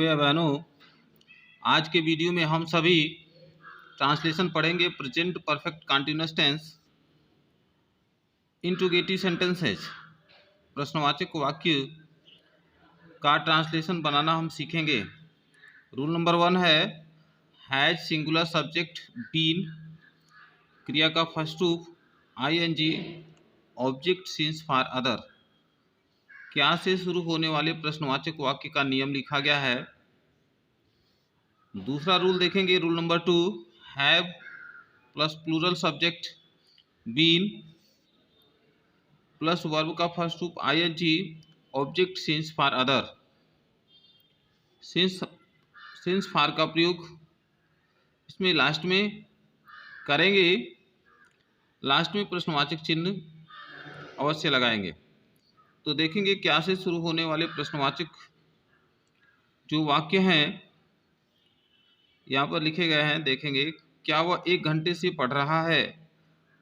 भैया बहनों, आज के वीडियो में हम सभी ट्रांसलेशन पढ़ेंगे present perfect continuous tense, interrogative sentences, प्रश्नवाचक वाक्य का ट्रांसलेशन बनाना हम सीखेंगे। रूल नंबर 1 है हैज सिंगुलर सब्जेक्ट बीन, क्रिया का फर्स्ट रूप ING, object since for other. क्या से शुरू होने वाले प्रश्नवाचक वाक्य का नियम लिखा गया है। दूसरा रूल देखेंगे, rule number 2, have plus plural subject been plus verb का फर्स्ट रूप ING, object since for other. Since for का प्रयोग इसमें लास्ट में करेंगे, लास्ट में प्रश्नवाचक चिन्ह अवश्य लगाएंगे। तो देखेंगे क्या से शुरू होने वाले प्रश्नवाचक जो वाक्य हैं यहाँ पर लिखे गए हैं। देखेंगे क्या वह 1 घंटे से पढ़ रहा है,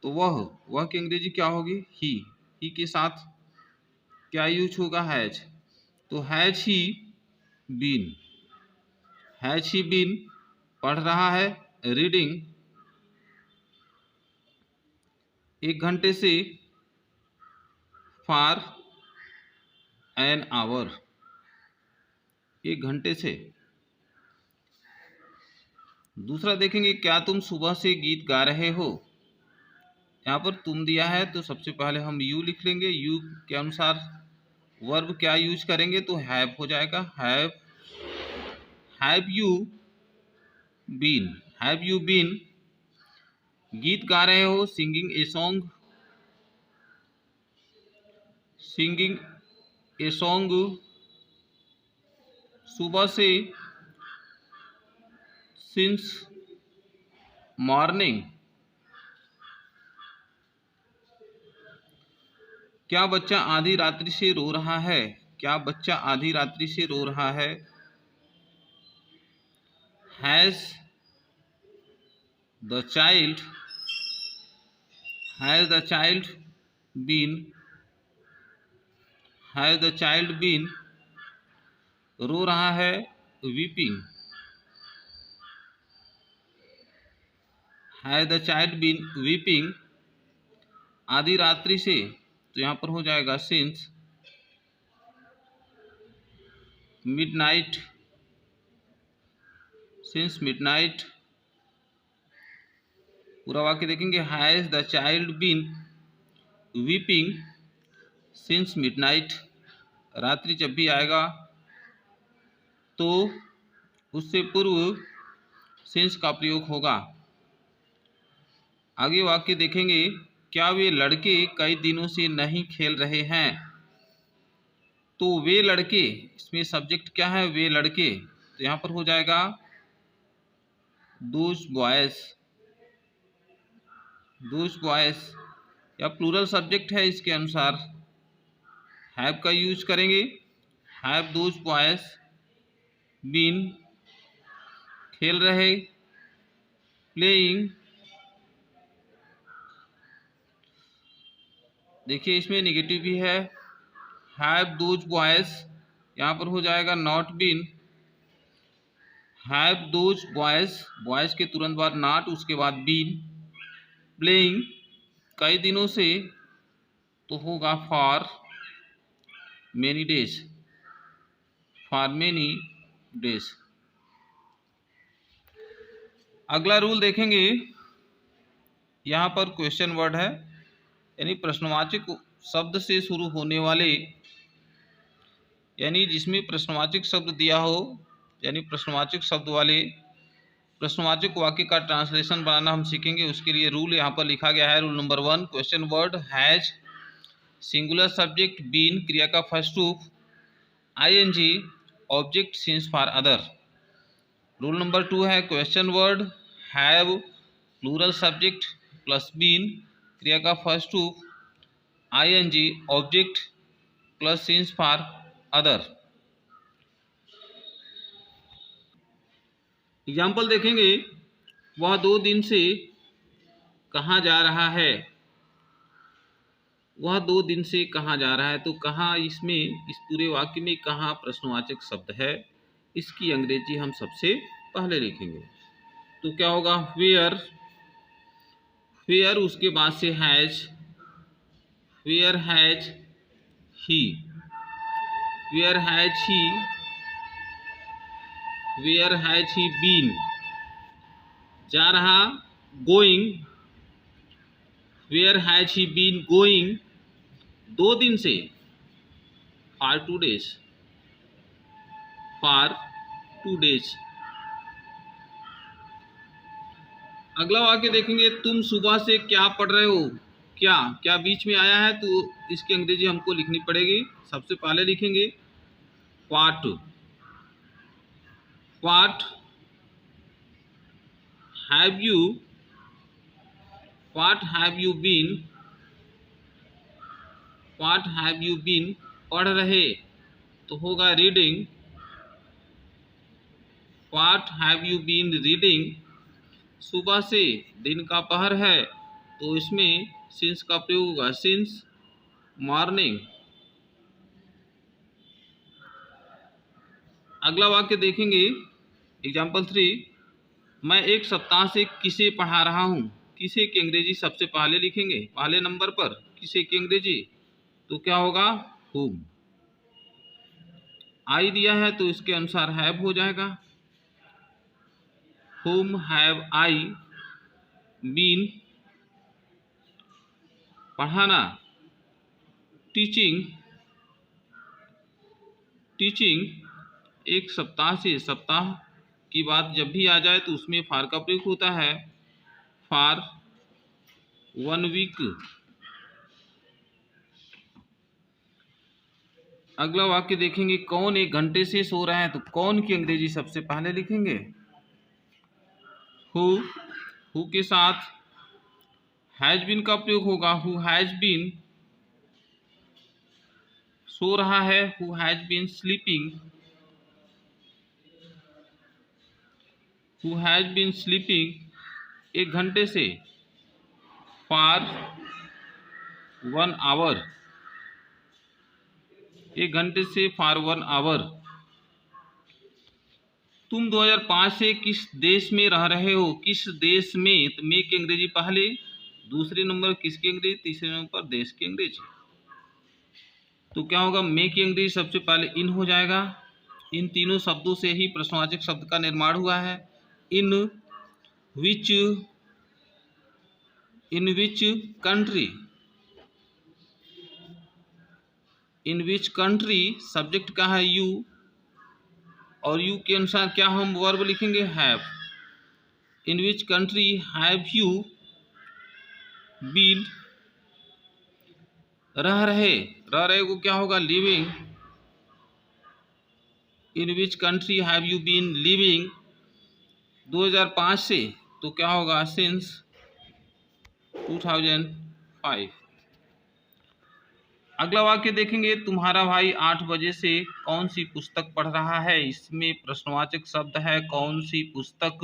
तो वह की अंग्रेजी क्या होगी, ही के साथ क्या यूज होगा, हैज। तो हैज ही बीन पढ़ रहा है, रीडिंग 1 घंटे से, फॉर एन आवर 1 घंटे से। दूसरा देखेंगे क्या तुम सुबह से गीत गा रहे हो। यहाँ पर तुम दिया है तो सबसे पहले हम यू लिख लेंगे। यू के अनुसार वर्ब क्या यूज करेंगे, तो हैव हो जाएगा। हैव यू बीन गीत गा रहे हो, सिंगिंग ए सॉन्ग सुबह से, सिंस मॉर्निंग। क्या बच्चा आधी रात्रि से रो रहा है, क्या बच्चा आधी रात्रि से रो रहा है। हैज द चाइल्ड बीन रो रहा है, weeping. Has the child been weeping आधी रात्रि से, तो यहाँ पर हो जाएगा सिंस मिडनाइट। पूरा वाक्य देखेंगे, has the child been weeping since midnight. रात्रि जब भी आएगा तो उससे पूर्व सिंस का प्रयोग होगा। आगे वाक्य देखेंगे, क्या वे लड़के कई दिनों से नहीं खेल रहे हैं। तो वे लड़के, इसमें सब्जेक्ट क्या है, वे लड़के, तो यहाँ पर हो जाएगा दोज बॉयज, या प्लूरल सब्जेक्ट है, इसके अनुसार हैव का यूज करेंगे। हैव दोज बॉयज बीन खेल रहे, प्लेइंग। देखिए इसमें नेगेटिव भी है, हैव दोज बॉयज, यहाँ पर हो जाएगा not been. Have those boys के तुरंत बाद नॉट, उसके बाद बीन। प्लेइंग कई दिनों से, तो होगा फॉर मेनी डेज। अगला रूल देखेंगे, यहाँ पर क्वेश्चन वर्ड है, यानी प्रश्नवाचक शब्द से शुरू होने वाले, यानी जिसमें प्रश्नवाचक शब्द दिया हो, यानी प्रश्नवाचक शब्द वाले प्रश्नवाचक वाक्य का ट्रांसलेशन बनाना हम सीखेंगे। उसके लिए रूल यहाँ पर लिखा गया है। Rule number 1, question word has singular subject been, क्रिया का फर्स्ट रूप ING, object since for other. Rule number 2 है question word have plural subject plus been, क्रिया का फर्स्ट रूप ING, object plus since for other. Example देखेंगे, वह 2 दिन से कहाँ जा रहा है। वह 2 दिन से कहाँ जा रहा है, तो कहाँ, इसमें इस पूरे वाक्य में कहाँ प्रश्नवाचक शब्द है, इसकी अंग्रेजी हम सबसे पहले लिखेंगे। तो क्या होगा, वेयर, वेयर उसके बाद से has, where has he, where has he, where has he been, जा रहा, going, where has he been going, 2 दिन से, फॉर 2 डेज, फॉर 2 डेज। अगला वाक्य देखेंगे, तुम सुबह से क्या पढ़ रहे हो, क्या, क्या बीच में आया है तो इसकी अंग्रेजी हमको लिखनी पड़ेगी। सबसे पहले लिखेंगे what, what have you, what have you been, what have you been पढ़ रहे तो होगा reading, what have you been reading. सुबह से, दिन का पहर है तो इसमें सिंस का प्रयोग होगा, सिंस मॉर्निंग। अगला वाक्य देखेंगे, एग्जाम्पल 3, मैं 1 सप्ताह से किसे पढ़ा रहा हूँ। किसे की अंग्रेजी सबसे पहले लिखेंगे, पहले नंबर पर किसे की अंग्रेजी, तो क्या होगा, whom। आई दिया है तो इसके अनुसार हैव हो जाएगा, whom have I been, पढ़ाना, टीचिंग, टीचिंग, 1 सप्ताह से, सप्ताह की बात जब भी आ जाए तो उसमें फार का प्रयोग होता है, फॉर 1 वीक। अगला वाक्य देखेंगे, कौन 1 घंटे से सो रहा है, तो कौन की अंग्रेजी सबसे पहले लिखेंगे, हु के साथ हैज बीन का प्रयोग होगा, हु हैज बीन, सो रहा है, who has been sleeping, who has been sleeping 1 घंटे से, फॉर 1 आवर, 1 घंटे से फॉर 1 आवर। तुम 2005 से किस देश में रह रहे हो, किस देश में, तो में की अंग्रेजी पहले, दूसरे नंबर किसकी अंग्रेजी, तीसरे नंबर पर देश की अंग्रेजी। तो क्या होगा, में की अंग्रेजी सबसे पहले इन हो जाएगा। इन तीनों शब्दों से ही प्रश्नवाचक शब्द का निर्माण हुआ है। In which, in which country, in which country subject का है यू, और यू के अनुसार क्या हम वर्ब लिखेंगे, have. In which country have you been, रह रहे, रह रहे को क्या होगा, living. In which country have you been living 2005 से, तो क्या होगा, सिंस 2005। अगला वाक्य देखेंगे, तुम्हारा भाई 8 बजे से कौन सी पुस्तक पढ़ रहा है। इसमें प्रश्नवाचक शब्द है कौन सी पुस्तक,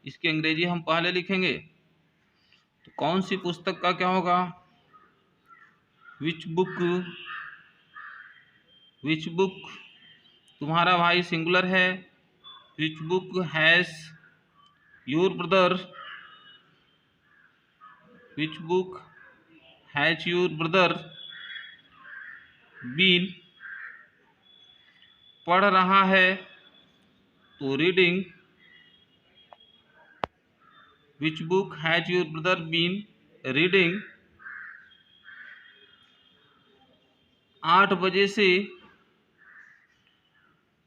इसकी अंग्रेजी हम पहले लिखेंगे। तो कौन सी पुस्तक का क्या होगा, विच बुक, विच बुक। तुम्हारा भाई सिंगुलर है, which book has your brother, which book has your brother been, पढ़ रहा है तो reading, which book has your brother been reading. 8 बजे से,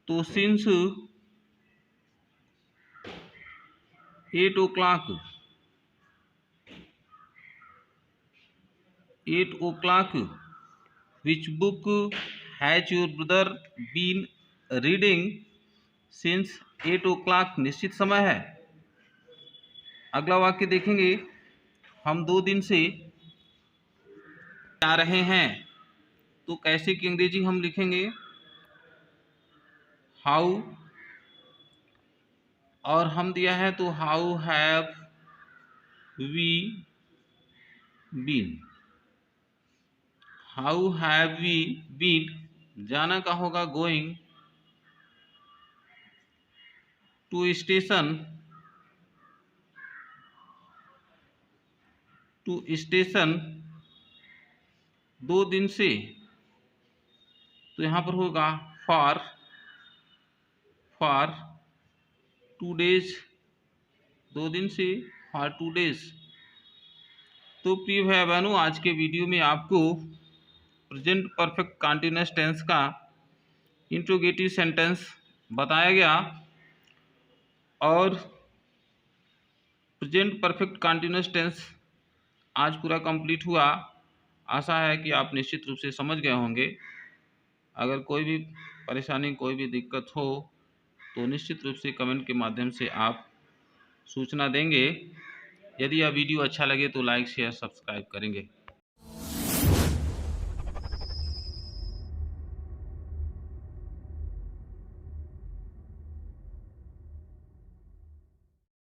तो since 8 o'clock, 8 o'clock, which book has your brother been reading since 8 o'clock, निश्चित समय है। अगला वाक्य देखेंगे, हम 2 दिन से जा रहे हैं, तो कैसे की अंग्रेजी हम लिखेंगे, हाउ, और हम दिया है तो how have we been, how have we been, जाना का होगा going, to station, to station 2 दिन से, तो यहाँ पर होगा फॉर 2 डेज, 2 दिन से फॉर 2 डेज। तो प्रिय भाई बहनों, आज के वीडियो में आपको प्रेजेंट परफेक्ट कंटीन्यूअस टेंस का इंट्रोगेटिव सेंटेंस बताया गया और प्रेजेंट परफेक्ट कंटीन्यूअस टेंस आज पूरा कंप्लीट हुआ। आशा है कि आप निश्चित रूप से समझ गए होंगे। अगर कोई भी परेशानी, कोई भी दिक्कत हो तो निश्चित रूप से कमेंट के माध्यम से आप सूचना देंगे। यदि यह वीडियो अच्छा लगे तो लाइक शेयर सब्सक्राइब करेंगे।